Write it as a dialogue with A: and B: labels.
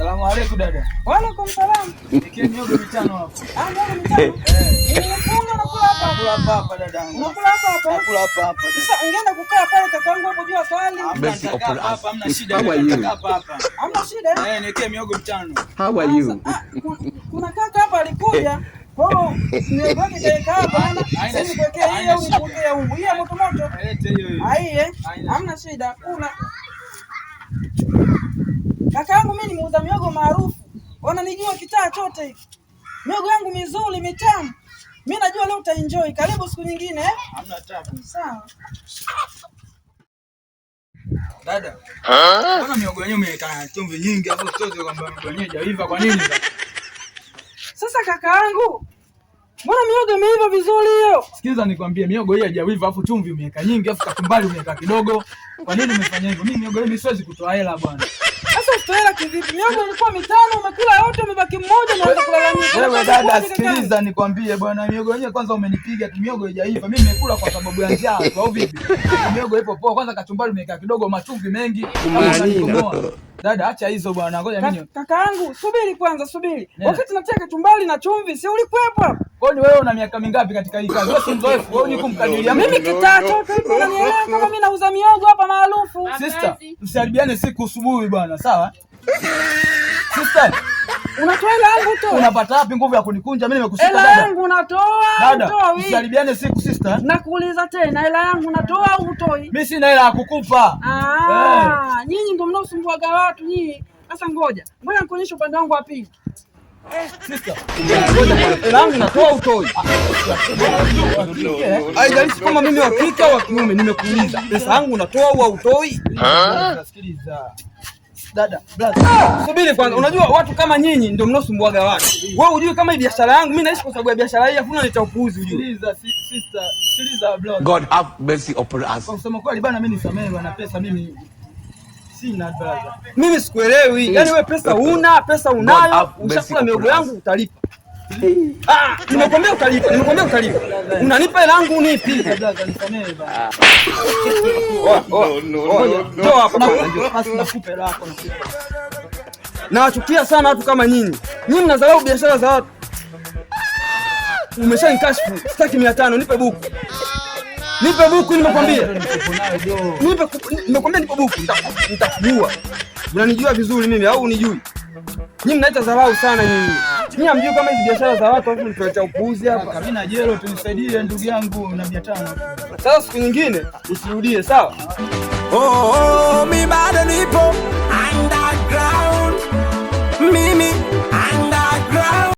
A: Salamu alaykum dada.
B: Wa alaykum salam.
A: Nikie miogo mitano hapo.
B: Miogo mitano. Unafunga na kula hapa.
A: Kula hapa dadangu.
B: Unakula hapa?
A: Nakula hapa.
B: Sasa ungeenda kukaa pale kakaangu hapo jua swali.
A: Hapa hamna shida.
C: How are you?
A: Hapa.
B: Hamna shida?
A: Nikie miogo mitano.
C: How are you?
B: Kuna kaka hapa alikuja. Oh, miogo yake kaeka hapa na sisi kuwekea hii au nipokea huko. Hii moto moto.
A: Lete hiyo.
B: Hai hamna shida. Kula. Kakaangu mimi ni muuza miogo maarufu. Wananijua kitaa chote hiki. Miogo yangu mizuri mitamu. Mimi najua leo utaenjoy. Karibu siku nyingine
A: Hamna tabu.
B: Sawa.
A: Dada. Mbona miogo yenyewe umeweka chumvi nyingi hapo sote kwamba miogo yenyewe haiva kwa nini?
B: Sasa kakaangu, mbona miogo imeiva vizuri hiyo?
A: Sikiliza nikwambie, miogo hii haijawiva afu chumvi umeweka nyingi afu kachumbari umeweka kidogo. Kwa nini umefanya hivyo? Mimi miogo hii siwezi kutoa hela bwana.
B: Sasa usitoela kivipi? Miogo ilikuwa mitano, umekula yote, umebaki mmoja na unataka kulalamika.
A: Wewe dada, sikiliza nikwambie bwana, miogo yenyewe kwanza umenipiga tu, miogo haijaiva. Mimi nimekula kwa sababu ya njaa au vipi? Miogo ipo poa, kwanza kachumbari umeweka kidogo, machumvi mengi. Dada acha hizo bwana, ngoja mimi.
B: Kakaangu, subiri kwanza, subiri. Wakati natia kachumbari na chumvi, si ulikuwepo hapo?
A: Kwani wewe una miaka mingapi katika hii kazi? Wewe si mzoefu, wewe ni kumkadiria.
B: Mimi kitaa chote hicho unanielewa kama mimi nauza miogo hapa maarufu.
A: Sister, msiharibiane siku asubuhi bwana, sawa? Sister,
B: unatoa hela yangu tu.
A: Unapata wapi nguvu ya kunikunja? Mimi nimekushika dada.
B: Hela yangu unatoa au utoi?
A: Msiharibiane siku sister.
B: Nakuuliza tena, hela yangu unatoa au utoi?
A: Mimi sina hela ya kukupa.
B: Nyinyi ndio mnaosumbuaga watu nyinyi. Sasa ngoja nikuonyeshe upande wangu wa pili.
A: Sister, hela yangu natoa utoi?
C: Haijalishi kama mimi wa kike au wa kiume, nimekuuliza. Pesa yangu unatoa au hautoi?
A: Sikiliza. Dada, brother.
C: Subiri kwanza. Unajua watu kama nyinyi ndio mnaosumbuaga watu. Wewe hujui kama hii biashara yangu, mimi naishi kwa sababu ya biashara hii, hakuna nita upuuzi hujui.
A: Sikiliza sister, sikiliza brother.
D: God have mercy upon us.
A: Kwa kusema kweli bana, mimi nisamehe bwana, pesa mimi sina brother.
C: Mimi sikuelewi. Yaani wewe pesa pesa unayo, ushakula miogo yangu utalipa. Nimekwambia utalipa. Unanipa hela yangu unipi?
A: Brother, nisamehe bana.
C: Toa hapo.
A: Nakupa hela yako.
C: Nawachukia sana watu kama nyinyi. Nyinyi mnadharau biashara za watu. Umeshanikashifu. Sitaki 500, nipe buku. Nipe buku nimekwambia. Nimekwambia nipe buku. Nitakujua. Unanijua vizuri mimi au unijui? Nyinyi mnaita dharau sana nyinyi. Nyinyi hamjui kama hizi biashara za watu alafu mtuletea upuuzi hapa.
A: Mimi na jelo tunisaidie ndugu yangu na 500.
C: Sasa siku nyingine usirudie, sawa?
D: Mimi bado nipo.